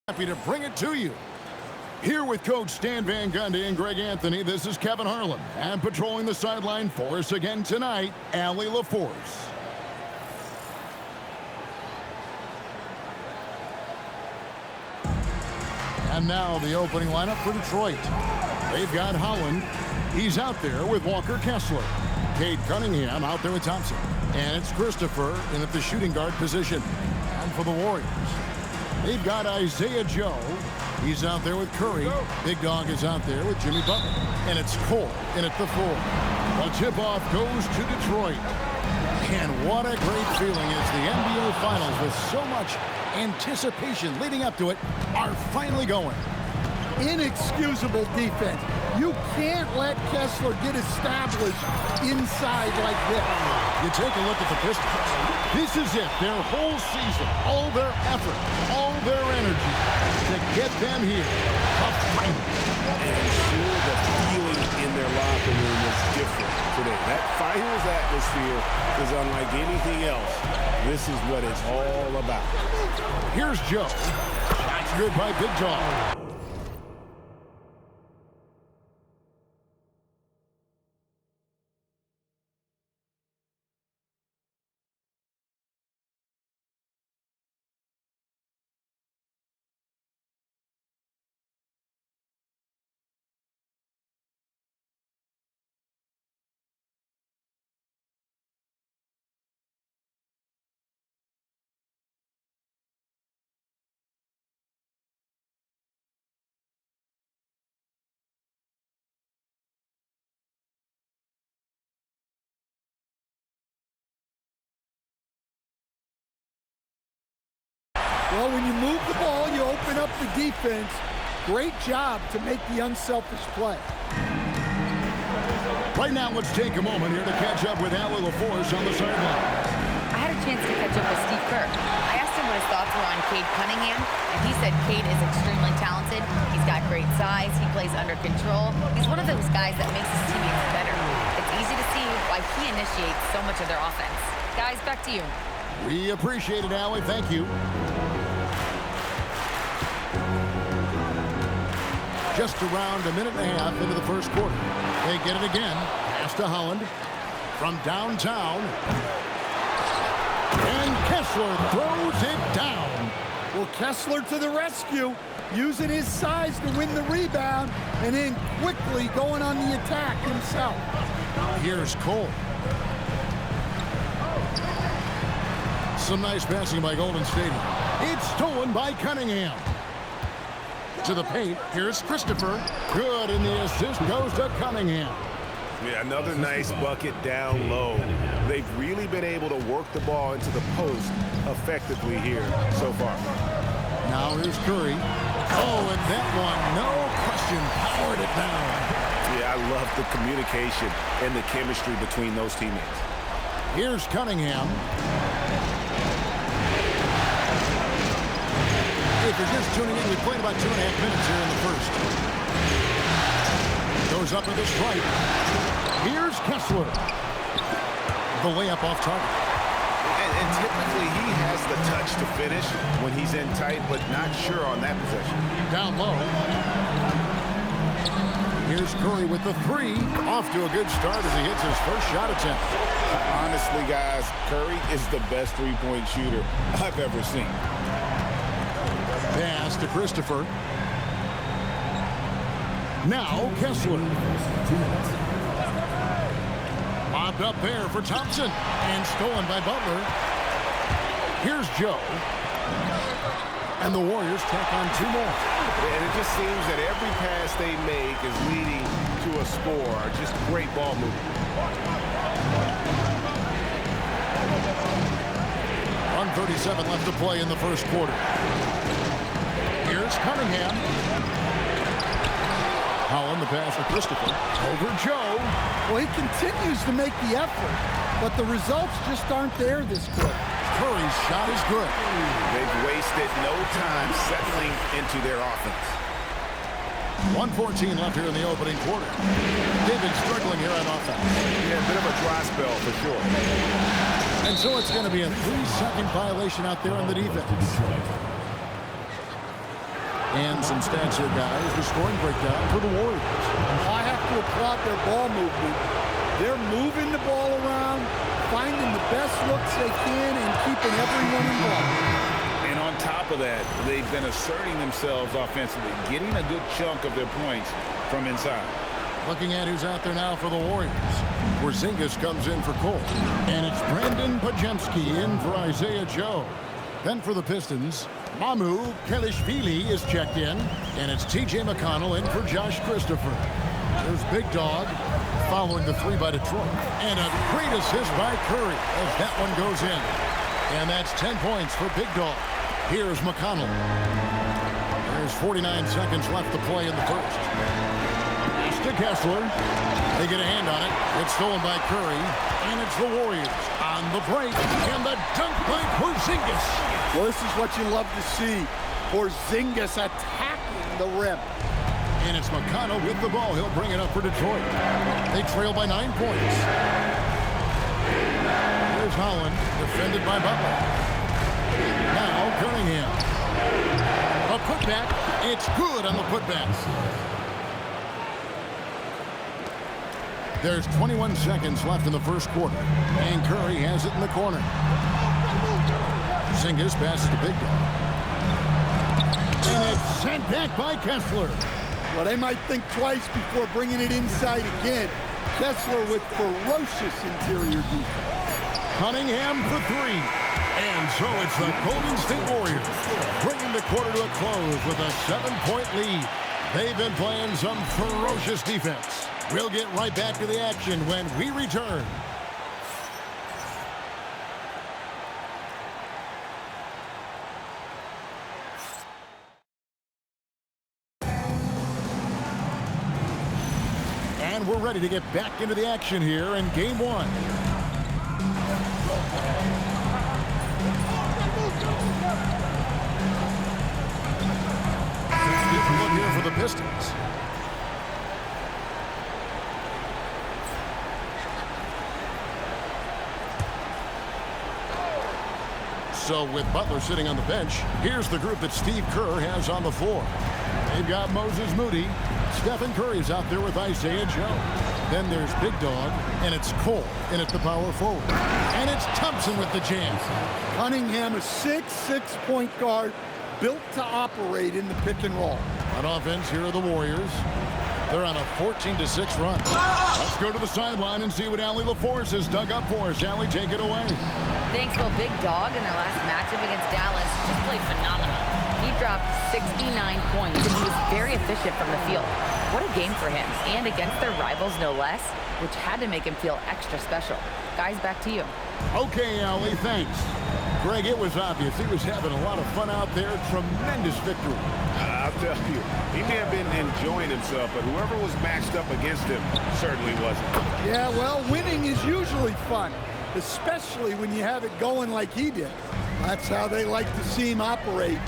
Happy to bring it to you. Here with Coach Stan Van Gundy and Greg Anthony, this is Kevin Harlan. And patrolling the sideline for us again tonight, Allie LaForce. And now the opening lineup for Detroit. They've got Holland. He's out there with Walker Kessler. Cade Cunningham out there with Thompson. And it's Christopher in at the shooting guard position. And for the Warriors, they've got Isaiah Joe. He's out there with Curry. Big Dog is out there with Jimmy Butler. And it's Cole in at the 4. The tip-off goes to Detroit. And what a great feeling as the NBA Finals, with so much anticipation leading up to it, are finally going. Inexcusable defense. You can't let Kessler get established inside like this. You take a look at the Pistons. This is it, their whole season, all their effort, all their energy to get them here. And I'm sure the feeling in their locker room was different today. That finals atmosphere is unlike anything else. This is what it's all about. Here's Joe. That's good by Big Dog. Well, when you move the ball, you open up the defense. Great job to make the unselfish play. Right now, let's take a moment here to catch up with Allie LaForce on the sideline. I had a chance to catch up with Steve Kerr. I asked him what his thoughts were on Cade Cunningham, and he said Cade is extremely talented. He's got great size. He plays under control. He's one of those guys that makes his teammates better. It's easy to see why he initiates so much of their offense. Guys, back to you. We appreciate it, Allie. Thank you. Just around a minute and a half into the first quarter. They get it again. Pass to Holland from downtown. And Kessler throws it down. Well, Kessler to the rescue, using his size to win the rebound, and then quickly going on the attack himself. Here's Cole. Some nice passing by Golden State. It's stolen by Cunningham. To the paint, here's Christopher. Good, and the assist goes to Cunningham. Yeah, another nice bucket down low. They've really been able to work the ball into the post effectively here so far. Now here's Curry. Oh, and that one, no question, powered it down. Yeah, I love the communication and the chemistry between those teammates. Here's Cunningham. If you're just tuning in, we played about 2.5 minutes here in the first. Goes up with a strike. Here's Kessler. The layup off target. And typically he has the touch to finish when he's in tight, but not sure on that possession. Down low. Here's Curry with the 3. Off to a good start as he hits his first shot attempt. Honestly, guys, Curry is the best three-point shooter I've ever seen. Pass to Christopher. Now Kessler. Bobbed up there for Thompson. And stolen by Butler. Here's Joe. And the Warriors tack on 2 more. And it just seems that every pass they make is leading to a score. Just great ball movement. 1:37 left to play in the first quarter. Here's Cunningham. Holland, the pass to Christopher. Over Joe. Well, he continues to make the effort, but the results just aren't there this quarter. Curry's shot is good. They've wasted no time settling into their offense. 1:14 left here in the opening quarter. They've been struggling here on offense. Yeah, a bit of a dry spell for sure. And so it's going to be a 3-second violation out there on the defense. And some stats here, guys. The scoring breakdown for the Warriors. I have to applaud their ball movement. They're moving the ball around, finding the best looks they can, and keeping everyone involved. And on top of that, they've been asserting themselves offensively, getting a good chunk of their points from inside. Looking at who's out there now for the Warriors. Porzingis comes in for Cole. And it's Brandon Podziemski in for Isaiah Joe. Then for the Pistons, Mamu Kelishvili is checked in. And it's T.J. McConnell in for Josh Christopher. There's Big Dog following the three by Detroit. And a great assist by Curry as that one goes in. And that's 10 points for Big Dog. Here's McConnell. There's 49 seconds left to play in the first. To Kessler. They get a hand on it. It's stolen by Curry. And it's the Warriors on the break. And the dunk by Porzingis. Well, this is what you love to see. Porzingis attacking the rim. And it's McConnell with the ball. He'll bring it up for Detroit. They trail by 9 points. Here's Holland, defended by Butler. Now Cunningham. A putback. It's good on the putback. There's 21 seconds left in the first quarter. And Curry has it in the corner. Porzingis passes to Big Dog. And it's sent back by Kessler. Well, they might think twice before bringing it inside again. Kessler with ferocious interior defense. Cunningham for three. And so it's the Golden State Warriors bringing the quarter to a close with a 7-point lead. They've been playing some ferocious defense. We'll get right back to the action when we return. And we're ready to get back into the action here in game one. Different look here for the Pistons. So with Butler sitting on the bench, here's the group that Steve Kerr has on the floor. They've got Moses Moody. Stephen Curry's out there with Isaiah Joe. Then there's Big Dog, and it's Cole in at the power forward. And it's Thompson with the jam. Cunningham, a 6'6" point guard, built to operate in the pick and roll. On offense, here are the Warriors. They're on a 14-6 run. Let's go to the sideline and see what Allie LaForce has dug up for us. Allie, take it away. Thanks. Well, Big Dog in their last matchup against Dallas just played phenomenal. He dropped 69 points, and he was very efficient from the field. What a game for him, and against their rivals, no less, which had to make him feel extra special. Guys, back to you. Okay, Allie, thanks. Greg, it was obvious he was having a lot of fun out there. Tremendous victory. I'll tell you, he may have been enjoying himself, but whoever was matched up against him certainly wasn't. Yeah, well, winning is usually fun, especially when you have it going like he did. That's how they like to see him operate.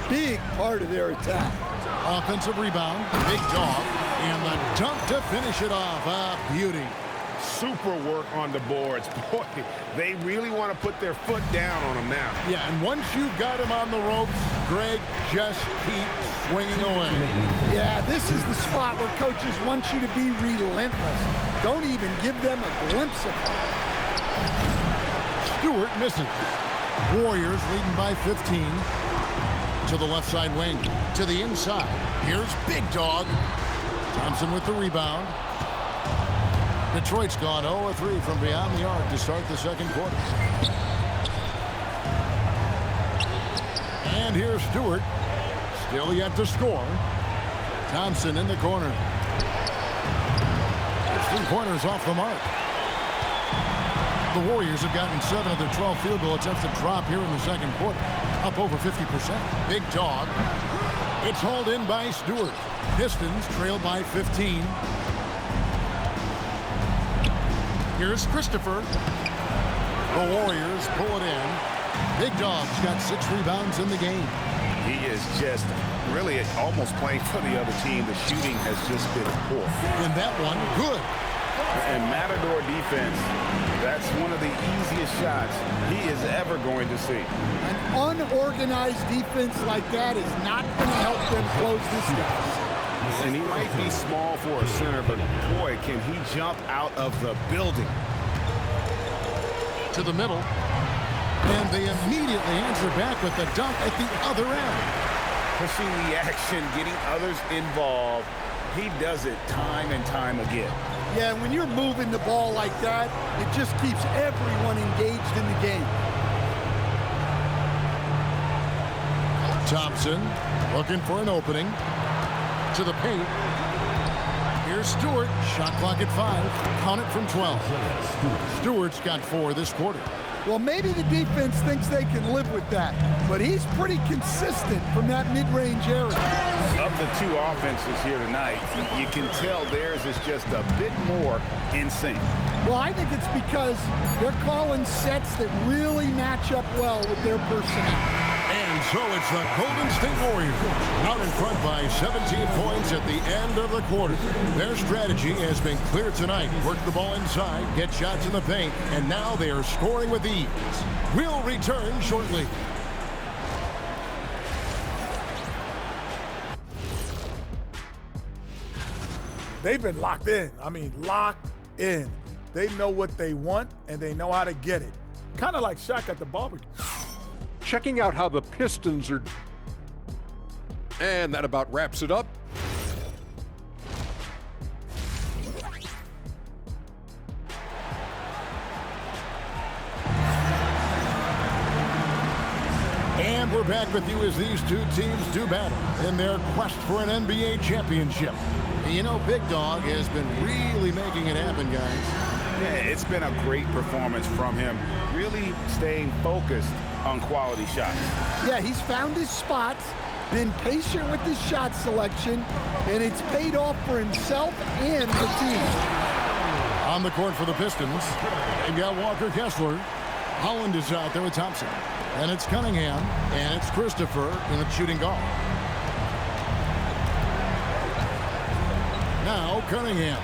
Big part of their attack. Offensive rebound, Big Dog, and the dunk to finish it off. A beauty. Super work on the boards. Boy, they really want to put their foot down on him now. Yeah, and once you've got him on the ropes, Greg, just keep swinging away. Yeah, this is the spot where coaches want you to be relentless. Don't even give them a glimpse of it. Stewart misses. Warriors leading by 15. To the left side wing. To the inside. Here's Big Dog. Thompson with the rebound. Detroit's gone 0-3 from beyond the arc to start the second quarter. And here's Stewart. Still yet to score. Thompson in the corner. His three-pointers off the mark. The Warriors have gotten 7 of their 12 field goal attempts to drop here in the second quarter. Up over 50%. Big Dog. It's hauled in by Stewart. Pistons trail by 15. Here's Christopher. The Warriors pull it in. Big Dog's got 6 rebounds in the game. He is just really almost playing for the other team. The shooting has just been poor. And that one, good. And Matador defense, that's one of the easiest shots he is ever going to see. An unorganized defense like that is not going to help them close this deficit. And he might be small for a center, but boy, can he jump out of the building. To the middle. And they immediately answer back with the dunk at the other end. Pushing the action, getting others involved. He does it time and time again. Yeah, when you're moving the ball like that, it just keeps everyone engaged in the game. Thompson looking for an opening. To the paint. Here's Stewart. Shot clock at 5. Count it from 12. Stewart's got 4 this quarter. Well, maybe the defense thinks they can live with that, but he's pretty consistent from that mid-range area. Of the two offenses here tonight, you can tell theirs is just a bit more in sync. Well, I think it's because they're calling sets that really match up well with their personnel. And so it's the Golden State Warriors out in front by 17 points at the end of the quarter. Their strategy has been clear tonight. Work the ball inside, get shots in the paint, and now they are scoring with ease. We'll return shortly. They've been locked in. I mean, locked in. They know what they want, and they know how to get it. Kind of like Shaq at the barbecue. Checking out how the Pistons are. And that about wraps it up. And we're back with you as these two teams do battle in their quest for an NBA championship. You know, Big Dog has been really making it happen, guys. Yeah, it's been a great performance from him, really staying focused on quality shots. Yeah, he's found his spots, been patient with his shot selection, and it's paid off for himself and the team. On the court for the Pistons, they've got Walker Kessler. Holland is out there with Thompson. And it's Cunningham, and it's Christopher in the shooting guard. Now Cunningham.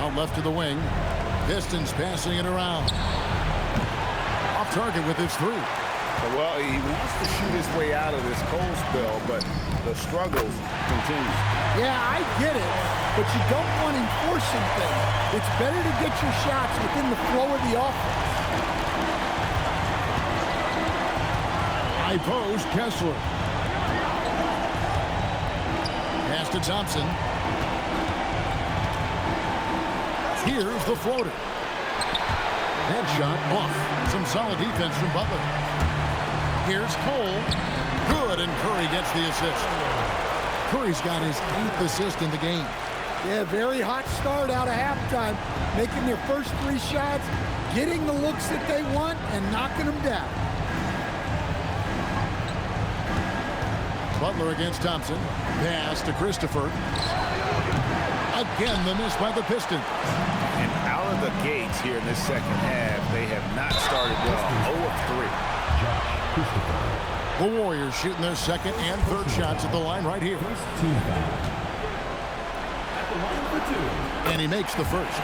Out left to the wing. Pistons passing it around. Off target with his 3. Well, he wants to shoot his way out of this cold spell, but the struggles continue. Yeah, I get it, but you don't want enforcing things. It's better to get your shots within the flow of the offense. High post, Kessler. Pass to Thompson. Here's the floater. That shot off. Some solid defense from Butler. Here's Cole. Good, and Curry gets the assist. Curry's got his 8th assist in the game. Yeah, very hot start out of halftime. Making their first 3 shots, getting the looks that they want, and knocking them down. Butler against Thompson. Pass to Christopher. Again, the miss by the Pistons. And out of the gates here in this second half, they have not started well. 0 of 3. The Warriors shooting their second and third shots at the line right here. And he makes the first.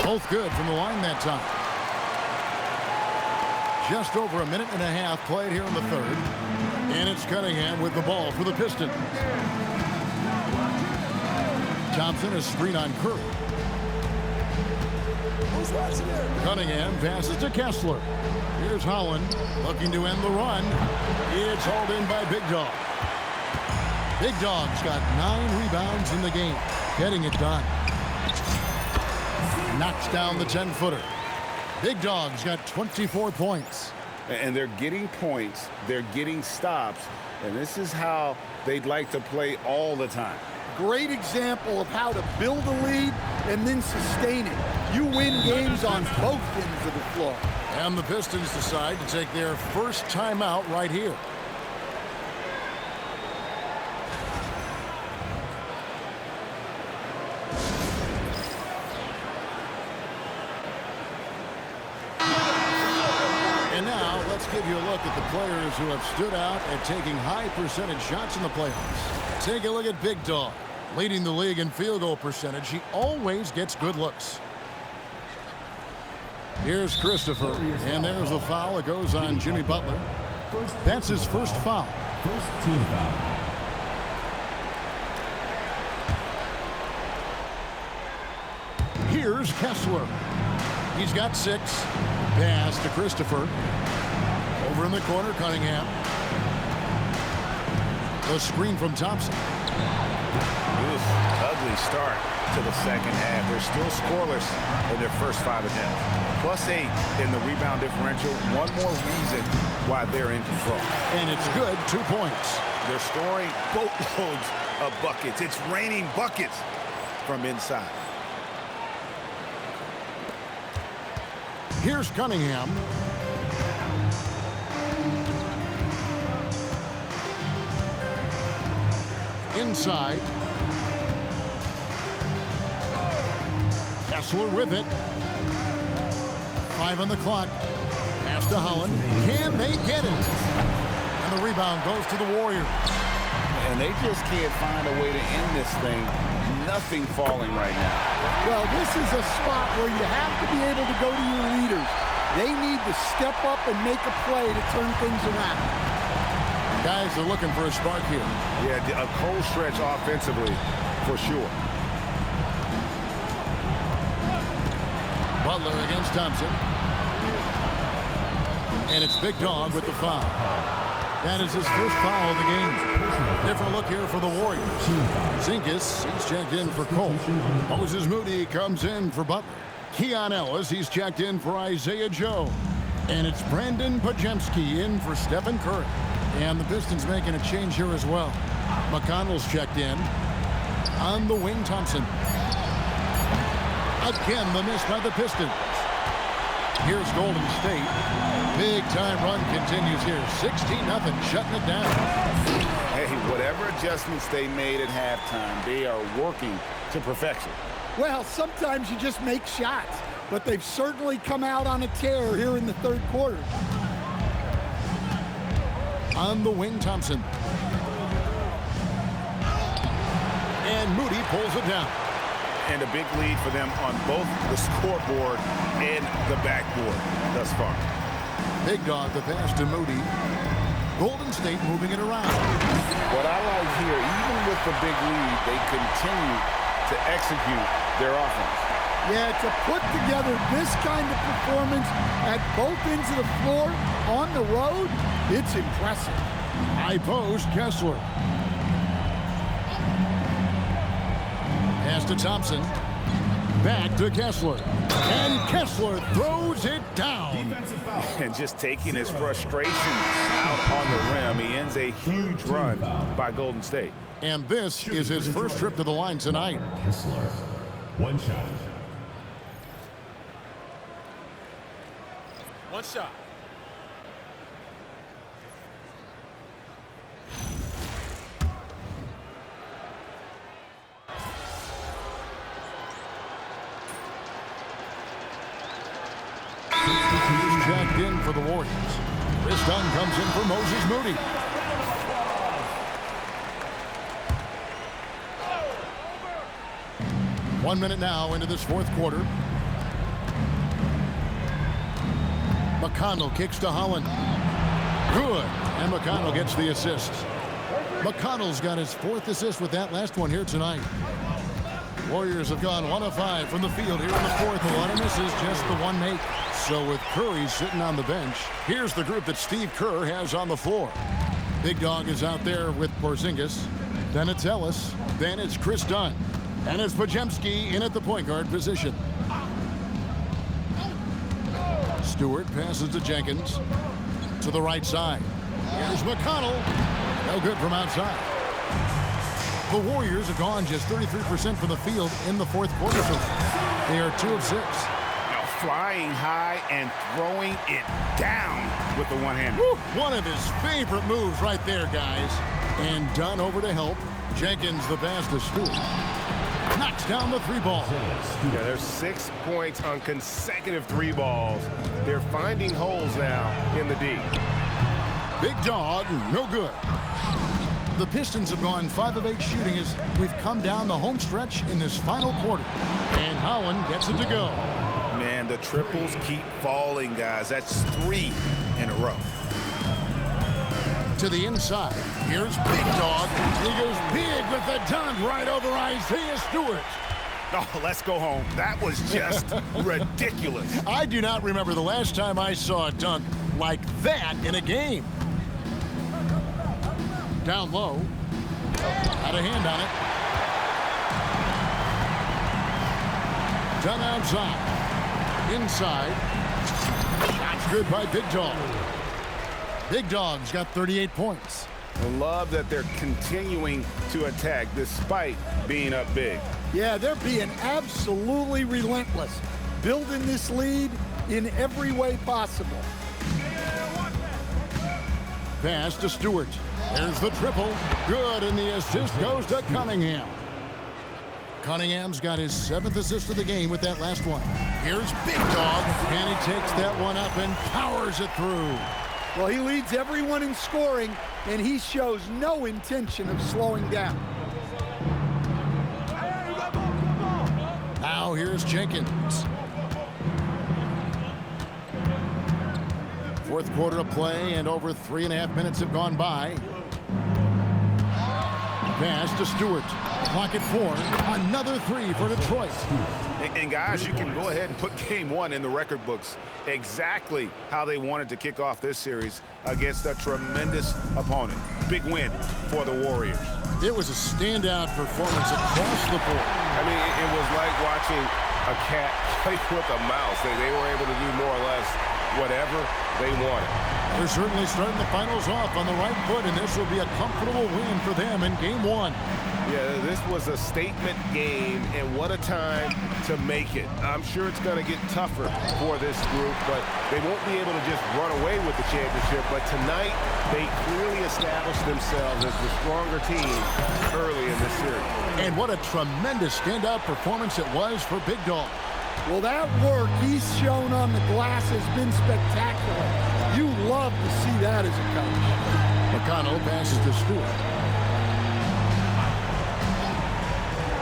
Both good from the line that time. Just over a minute and a half played here in the third. And it's Cunningham with the ball for the Pistons. Thompson is screen on Curry. Cunningham passes to Kessler. Here's Holland looking to end the run. It's hauled in by Big Dog. Big Dog's got 9 rebounds in the game, getting it done. Knocks down the 10-footer. Big Dog's got 24 points. And they're getting points, they're getting stops, and this is how they'd like to play all the time. Great example of how to build a lead and then sustain it. You win games on both ends of the floor. And the Pistons decide to take their first timeout right here. give you a look at the players who have stood out at taking high percentage shots in the playoffs. Take a look at Big Dog. Leading the league in field goal percentage, he always gets good looks. Here's Christopher, and there's the foul. It goes on Jimmy Butler. That's his first foul. First team foul. Here's Kessler. He's got 6. Pass to Christopher. Over in the corner, Cunningham. The screen from Thompson. Ugly start to the second half. They're still scoreless in their first 5 attempts. +8 in the rebound differential. One more reason why they're in control. And it's good, 2 points. They're scoring boatloads of buckets. It's raining buckets from inside. Here's Cunningham. Inside. Kessler with it. 5 on the clock. Pass to Holland. Can they get it? And the rebound goes to the Warriors. And they just can't find a way to end this thing. Nothing falling right now. Well, this is a spot where you have to be able to go to your leaders. They need to step up and make a play to turn things around. Guys are looking for a spark here. Yeah, a cold stretch offensively for sure. Butler against Thompson. And it's Big Dog with the foul. That is his first foul of the game. Different look here for the Warriors. Zingas, he's checked in for Cole. Moses Moody comes in for Butler. Keon Ellis, he's checked in for Isaiah Joe. And it's Brandon Podziemski in for Stephen Curry. And the Pistons making a change here as well. McConnell's checked in. On the wing, Thompson. Again, the miss by the Pistons. Here's Golden State. Big time run continues here. 16-0, shutting it down. Hey, whatever adjustments they made at halftime, they are working to perfection. Well, sometimes you just make shots, but they've certainly come out on a tear here in the third quarter. On the wing, Thompson. And Moody pulls it down. And a big lead for them on both the scoreboard and the backboard thus far. Big Dog, the pass to Moody. Golden State moving it around. What I like here, even with the big lead, they continue to execute their offense. Yeah, to put together this kind of performance at both ends of the floor on the road, it's impressive. High post, Kessler. Pass to Thompson. Back to Kessler. And Kessler throws it down. And just taking his frustration out on the rim, he ends a huge run by Golden State. And this is his first trip to the line tonight. Kessler. One shot. One shot. He's checked in for the Warriors. Chris Dunn comes in for Moses Moody. One minute now into this fourth quarter. McConnell kicks to Holland. Good. And McConnell gets the assist. McConnell's got his 4th assist with that last one here tonight. Warriors have gone 1 of 5 from the field here in the fourth. A lot of misses, just the one make. So with Curry sitting on the bench, here's the group that Steve Kerr has on the floor. Big Dog is out there with Porzingis. Then it's Ellis. Then it's Chris Dunn. And it's Podziemski in at the point guard position. Stewart passes to Jenkins. To the right side. Here's McConnell. No good from outside. The Warriors have gone just 33% from the field in the fourth quarter. So they are 2 of 6. Now flying high and throwing it down with the one-hander. One of his favorite moves right there, guys. And Dunn over to help. Jenkins the pass to Stewart. knocks down the 3-ball. Yeah, there's 6 points on consecutive 3 balls. They're finding holes now in the D. Big dog, no good. The Pistons have gone 5 of 8 shooting as we've come down the home stretch in this final quarter. And Howland gets it to go. Man, the triples keep falling, guys. That's 3 in a row. To the inside. Here's Big Dog. He goes big with the dunk right over Isaiah Stewart. Oh, let's go home. That was just ridiculous. I do not remember the last time I saw a dunk like that in a game. Down low. Had a hand on it. Done outside. Inside. Shot's good by Big Dog. Big Dog's got 38 points. I love that they're continuing to attack despite being up big. Yeah, they're being absolutely relentless, building this lead in every way possible. Pass to Stewart. There's the triple. Good, and the assist goes to Cunningham. Cunningham's got his 7th assist of the game with that last one. Here's Big Dog, and he takes that one up and powers it through. Well, he leads everyone in scoring, and he shows no intention of slowing down. Now here's Jenkins. 4th quarter of play, and over 3.5 minutes have gone by. Pass to Stewart. Clock at 4. Another 3 for Detroit. And guys, you can go ahead and put game 1 in the record books. Exactly how they wanted to kick off this series against a tremendous opponent. Big win for the Warriors. It was a standout performance across the board. I mean, it was like watching a cat play with a mouse. They were able to do more or less whatever they wanted. They're certainly starting the finals off on the right foot, and this will be a comfortable win for them in Game 1. Yeah, this was a statement game, and what a time to make it. I'm sure it's going to get tougher for this group, but they won't be able to just run away with the championship. But tonight, they clearly established themselves as the stronger team early in this series. And what a tremendous standout performance it was for Big Dog. Well, that work he's shown on the glass has been spectacular. You love to see that as a coach. McConnell passes to Stewart.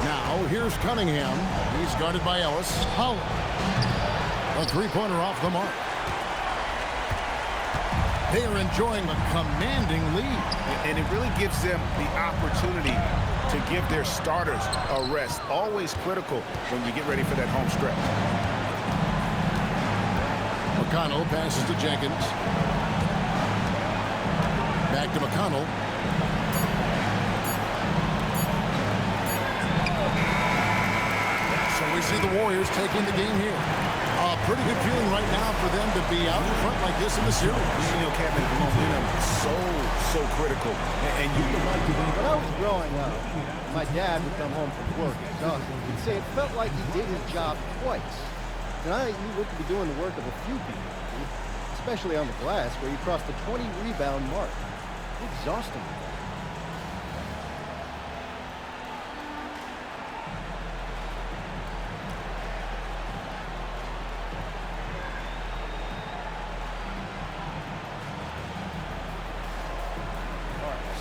Now, here's Cunningham. He's guarded by Ellis. Howland. A 3-pointer off the mark. They are enjoying a commanding lead. And it really gives them the opportunity to give their starters a rest. Always critical when you get ready for that home stretch. McConnell passes to Jenkins. Back to McConnell. So we see the Warriors taking the game here. A pretty good feeling right now for them to be out in front like this in the series. You know, Kevin, the momentum is so critical. And you When I was growing up, my dad would come home from work exhausted. He'd say it felt like he did his job twice. Tonight, you look to be doing the work of a few people, especially on the glass, where you crossed the 20-rebound mark. Exhausting.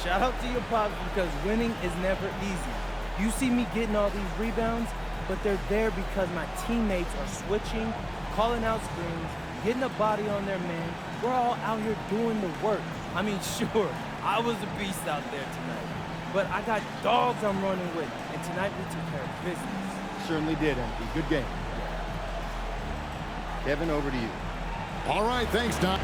Shout out to your pops because winning is never easy. You see me getting all these rebounds, but they're there because my teammates are switching, calling out screens, getting a body on their man. We're all out here doing the work. I mean, sure, I was a beast out there tonight, but I got dogs I'm running with, and tonight we took care of business. Certainly did, MP. Good game. Kevin, over to you. All right, thanks, Don.